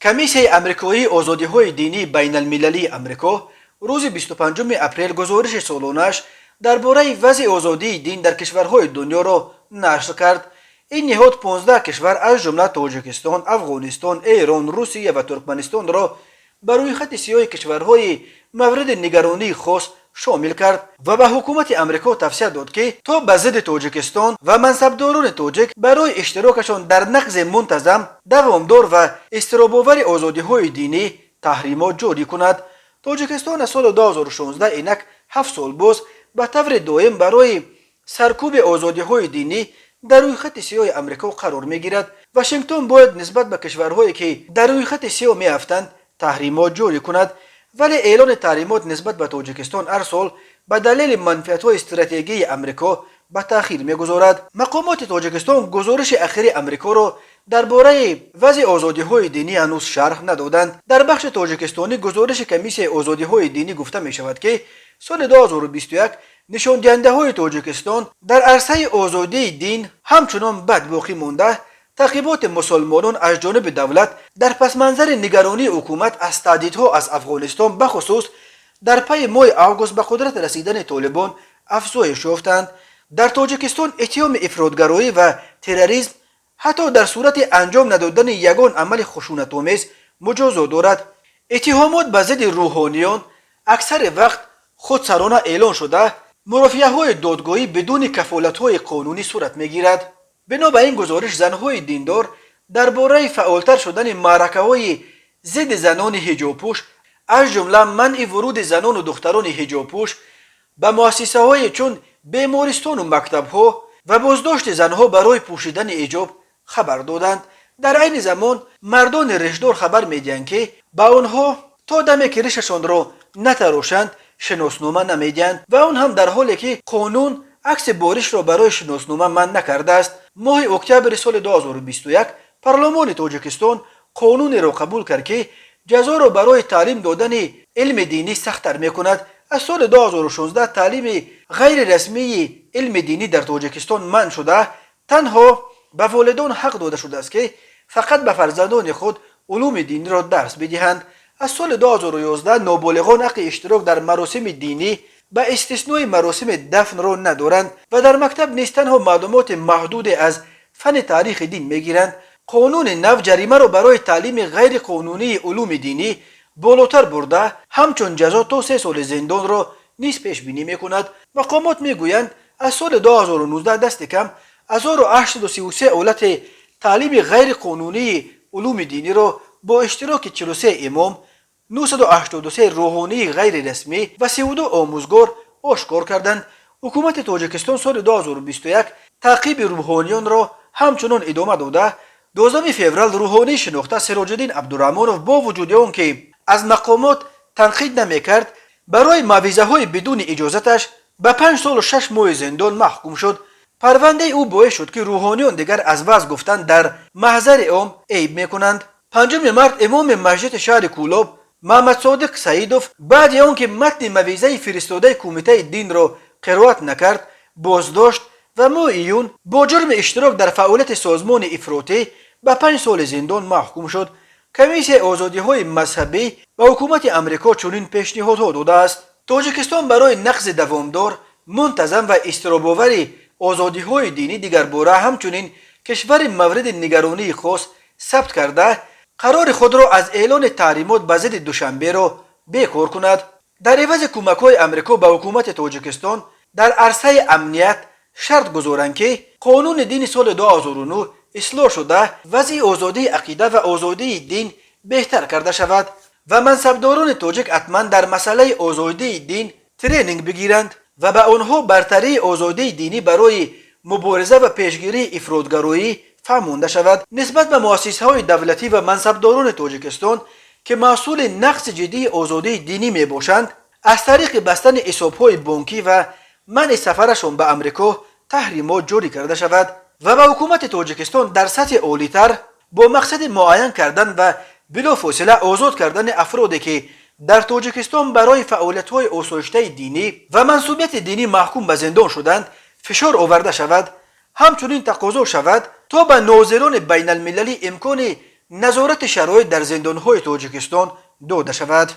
کمیسیون آمریکایی آزادی‌های دینی بین المللی آمریکا روز 25 اپریل گزارش سالانش درباره وضع آزادی دین در کشورهای دنیا را نشر کرد. این نهاد 15 کشور از جمله تاجیکستان، افغانستان، ایران، روسیه و ترکمنستان را بر روی خط سیاه کشورهای مورد نگرانی خاص شامل کرد و به حکومت آمریکا توصیه داد که تا به ضد تاجیکستان و منصبداران تاجیک برای اشتراکشان در نقض منتظم، دوامدار و اضطراب‌آور آزادی‌های دینی تحریمات جاری کند. تاجیکستان از سال 2016 اینک 7 سال باز به طور دائم برای سرکوب آزادی‌های دینی در روی خط سیاه آمریکا قرار می‌گیرد. واشنگتن باید نسبت به کشورهایی که در روی خط سیاه می‌افتند تحریمات جاری کند، ولی اعلان تحریمات نسبت به تاجیکستان هر سال به دلیل منفعت‌های استراتژیکی آمریکا به تأخیر می‌گذارد. مقامات تاجیکستان گزارش اخیر آمریکا را درباره وضع آزادی‌های دینی هنوز شرح ندادند. در بخش تاجیکستانی گزارش کمیسیون آزادی‌های دینی گفته می‌شود که سال 2021 نشان دهنده‌های تاجیکستان در عرصه آزادی دین همچنان بد باقی مانده. تعقیبات مسلمانان از جانب دولت در پس منظر نگرانی حکومت از تهدیدها از افغانستان بخصوص در پی ماه آگوست به قدرت رسیدن طالبان افزایش یافتند. در تاجیکستان اتهام افراطگرایی و تروریسم حتی در صورت انجام ندادن یگان عمل خشونت‌آمیز مجازات دارد. اتهامات به ضد روحانیان اکثر وقت خودسرانه اعلان شده مرافعه‌های دادگاهی بدون کفالت‌های قانونی صورت می‌گیرد. بنا به این گزارش زنهای دیندار درباره فعالتر شدن معرکه‌های ضد زنان حجاب‌پوش از جمله منع ورود زنان و دختران حجاب‌پوش به مؤسسه‌های چون بیمارستان و مکتب‌ها و بازداشت زنها برای پوشیدن حجاب خبر دادند. در این زمان مردان رشدار خبر می‌دهند که به آنها تا دمی که ریششان را نتراشند شناسنامه نمیدهند و آن هم در حالی که قانون عکس بارش را برای شناسنامه منع نکرده است. ماه اکتبر سال 2021 پارلمان تاجیکستان قانون را قبول کرد که جزا را برای تعلیم دادن علم دینی سخت‌تر می‌کند. از سال 2016 تعلیم غیر رسمی علم دینی در تاجیکستان منع شده. تنها به والدان حق داده شده است که فقط به فرزندان خود علوم دینی را درس بدهند. از سال 2011 نابالغان حق اشتراک در مراسم دینی به استثنای مراسم دفن را ندارند و در مکتب نیز تنها معلومات محدود از فن تاریخ دین میگیرند. قانون نو جریمه را برای تعلیم غیر قانونی علوم دینی بالاتر برده، همچون جزا تا 3 سال زندان را نیز پیش بینی میکند. مقامات میگویند از سال 2019 دست کم 1833 حالت تعلیم غیر قانونی علوم دینی را با اشتراک 43 امام، 983 روحانی غیر رسمی و 32 آموزگار آشکار کردند. حکومت تاجیکستان سال 2021 تعقیب روحانیان را همچنان ادامه داده. 12 فوریه روحانی شناخته سراج الدین عبدالرحمانوف با وجود آنکه از مقامات تنقید نمیکرد برای موعظه‌های بدون اجازتش به 5 سال و 6 ماه زندان محکوم شد. پرونده او باعث شد که روحانیان دیگر از وعظ گفتن در محضر عام عیب میکنند. 5 مارس امام مسجد شهر کولاب محمد صادق سعیدوف بعد آنکه متن موعظه فرستاده کمیته دین را قرائت نکرد بازداشت و ماه ایون با جرم اشتراک در فعالیت سازمان افراطی به 5 سال زندان محکوم شد. کمیسیون آزادی‌های مذهبی و حکومت آمریکا چنین پیشنهادها داده است. تاجیکستان برای نقض دوامدار، منتظم و اضطراب‌آور آزادی‌های دینی دیگر باره همچنین کشور مورد نگرانی خاص ثبت کرده قرار خود را از اعلان تحریمات به ضد دوشنبه را بیکار کند. در عوض کمک‌های آمریکا به حکومت تاجیکستان در عرصه امنیت شرط گذارند که قانون دین سال 2009 اصلاح شده وضع آزادی عقیده و آزادی دین بهتر کرده شود و منصبداران تاجیک حتما در مسئله آزادی دین ترینینگ بگیرند و به آنها برتری آزادی دینی برای مبارزه و پیشگیری افراطگرایی فهمانده شود. نسبت به مؤسسه‌های دولتی و منصبداران تاجیکستان که مسئول نقض جدی آزادی دینی می باشند از طریق بستن حساب‌های بانکی و منع سفرشان به آمریکا تحریمات جاری کرده شود و به حکومت تاجیکستان در سطح عالی‌تر با مقصد معین کردن و بلافاصله آزاد کردن افرادی که در تاجیکستان برای فعالیت‌های آسایشته دینی و منسوبیت دینی محکوم به زندان شدند فشار آورده شود. همچنین تقاضا شود تا به ناظران بین المللی امکان نظارت شرایط در زندانهای تاجیکستان داده شود.